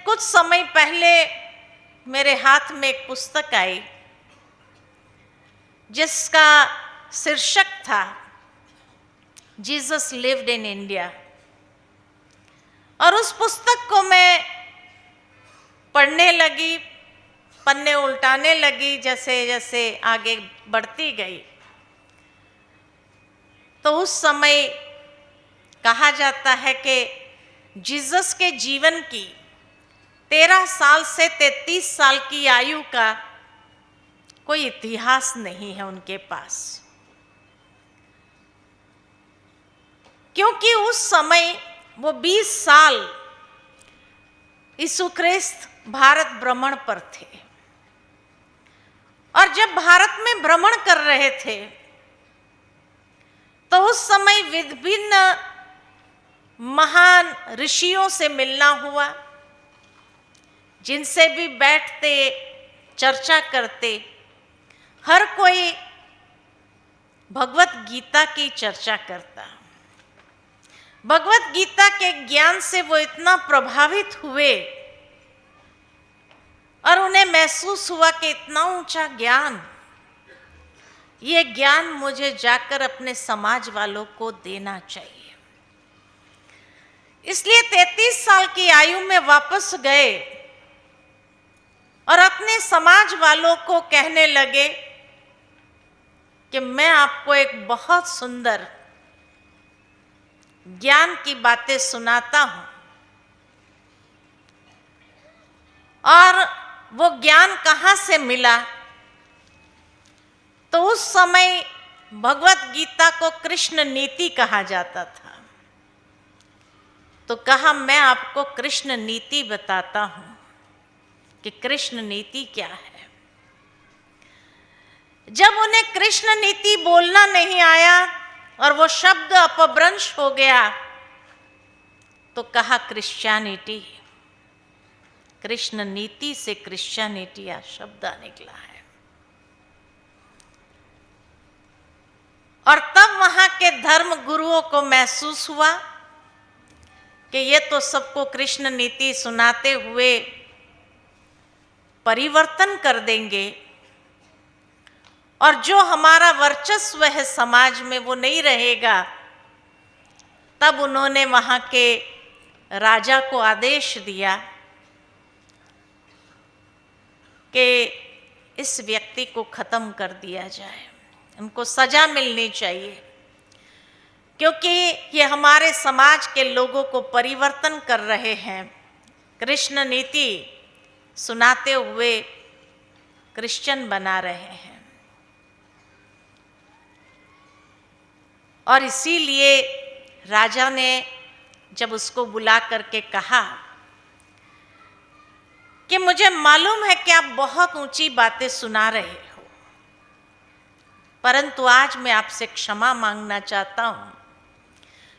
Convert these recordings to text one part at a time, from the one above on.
कुछ समय पहले मेरे हाथ में एक पुस्तक आई जिसका शीर्षक था जीसस लिव्ड इन इंडिया। और उस पुस्तक को मैं पढ़ने लगी, पन्ने उल्टाने लगी जैसे जैसे आगे बढ़ती गई। तो उस समय कहा जाता है कि जीसस के जीवन की 13 साल से 33 साल की आयु का कोई इतिहास नहीं है उनके पास, क्योंकि उस समय वो 20 साल यीशु ख्रिस्त भारत भ्रमण पर थे। और जब भारत में भ्रमण कर रहे थे तो उस समय विभिन्न महान ऋषियों से मिलना हुआ, जिनसे भी बैठते चर्चा करते। हर कोई भगवत गीता की चर्चा करता। भगवत गीता के ज्ञान से वो इतना प्रभावित हुए और उन्हें महसूस हुआ कि इतना ऊंचा ज्ञान, ये ज्ञान मुझे जाकर अपने समाज वालों को देना चाहिए। इसलिए 33 साल की आयु में वापस गए और अपने समाज वालों को कहने लगे कि मैं आपको एक बहुत सुंदर ज्ञान की बातें सुनाता हूं। और वो ज्ञान कहां से मिला? तो उस समय भगवत गीता को कृष्ण नीति कहा जाता था। तो कहा मैं आपको कृष्ण नीति बताता हूं कि कृष्ण नीति क्या है। जब उन्हें कृष्ण नीति बोलना नहीं आया और वो शब्द अपभ्रंश हो गया तो कहा क्रिश्चियनिटी। कृष्ण नीति से क्रिश्चियनिटी या शब्द निकला है। और तब वहां के धर्म गुरुओं को महसूस हुआ कि ये तो सबको कृष्ण नीति सुनाते हुए परिवर्तन कर देंगे और जो हमारा वर्चस्व है समाज में वो नहीं रहेगा। तब उन्होंने वहां के राजा को आदेश दिया कि इस व्यक्ति को खत्म कर दिया जाए, उनको सजा मिलनी चाहिए, क्योंकि ये हमारे समाज के लोगों को परिवर्तन कर रहे हैं। कृष्ण नीति सुनाते हुए क्रिश्चियन बना रहे हैं। और इसीलिए राजा ने जब उसको बुला करके कहा कि मुझे मालूम है कि आप बहुत ऊंची बातें सुना रहे हो, परंतु आज मैं आपसे क्षमा मांगना चाहता हूं,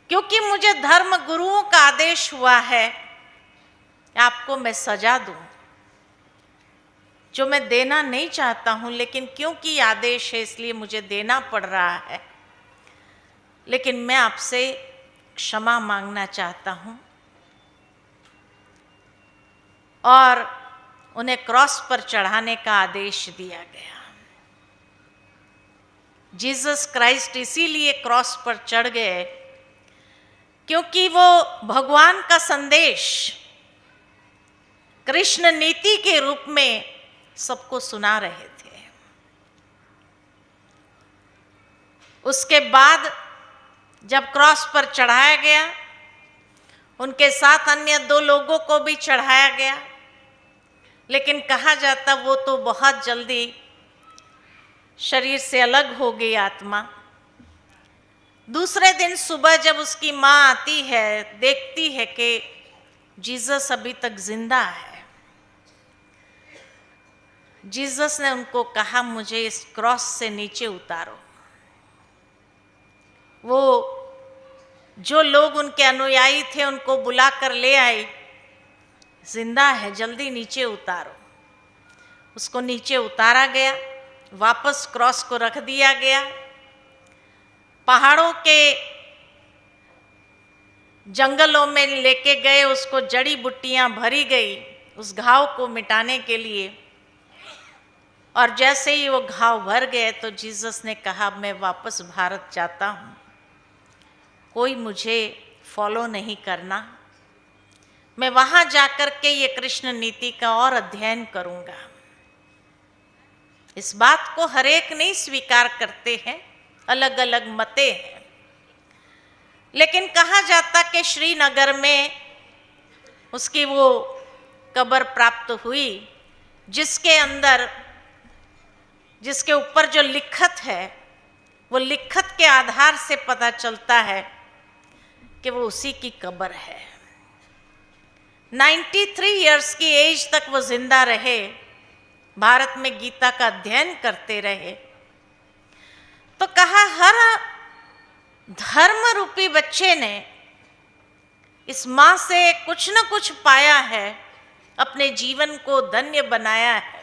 क्योंकि मुझे धर्म गुरुओं का आदेश हुआ है कि आपको मैं सजा दूं, जो मैं देना नहीं चाहता हूं, लेकिन क्योंकि आदेश है इसलिए मुझे देना पड़ रहा है। लेकिन मैं आपसे क्षमा मांगना चाहता हूं। और उन्हें क्रॉस पर चढ़ाने का आदेश दिया गया। जीसस क्राइस्ट इसीलिए क्रॉस पर चढ़ गए क्योंकि वो भगवान का संदेश कृष्ण नीति के रूप में सबको सुना रहे थे। उसके बाद जब क्रॉस पर चढ़ाया गया, उनके साथ अन्य 2 लोगों को भी चढ़ाया गया, लेकिन कहा जाता वो तो बहुत जल्दी शरीर से अलग हो गई आत्मा। दूसरे दिन सुबह जब उसकी माँ आती है, देखती है कि जीसस अभी तक जिंदा है। जीसस ने उनको कहा मुझे इस क्रॉस से नीचे उतारो। वो जो लोग उनके अनुयायी थे उनको बुला कर ले आई, जिंदा है, जल्दी नीचे उतारो। उसको नीचे उतारा गया, वापस क्रॉस को रख दिया गया। पहाड़ों के जंगलों में लेके गए, उसको जड़ी बूटियां भरी गई उस घाव को मिटाने के लिए। और जैसे ही वो घाव भर गए तो जीसस ने कहा, मैं वापस भारत जाता हूँ, कोई मुझे फॉलो नहीं करना, मैं वहाँ जाकर के ये कृष्ण नीति का और अध्ययन करूँगा। इस बात को हर एक नहीं स्वीकार करते हैं, अलग अलग मते हैं। लेकिन कहा जाता कि श्रीनगर में उसकी वो कब्र प्राप्त हुई, जिसके ऊपर जो लिखत है, वो लिखत के आधार से पता चलता है कि वो उसी की कब्र है। 93 इयर्स की एज तक वो जिंदा रहे, भारत में गीता का अध्ययन करते रहे। तो कहा, हर धर्म रूपी बच्चे ने इस माँ से कुछ न कुछ पाया है, अपने जीवन को धन्य बनाया है।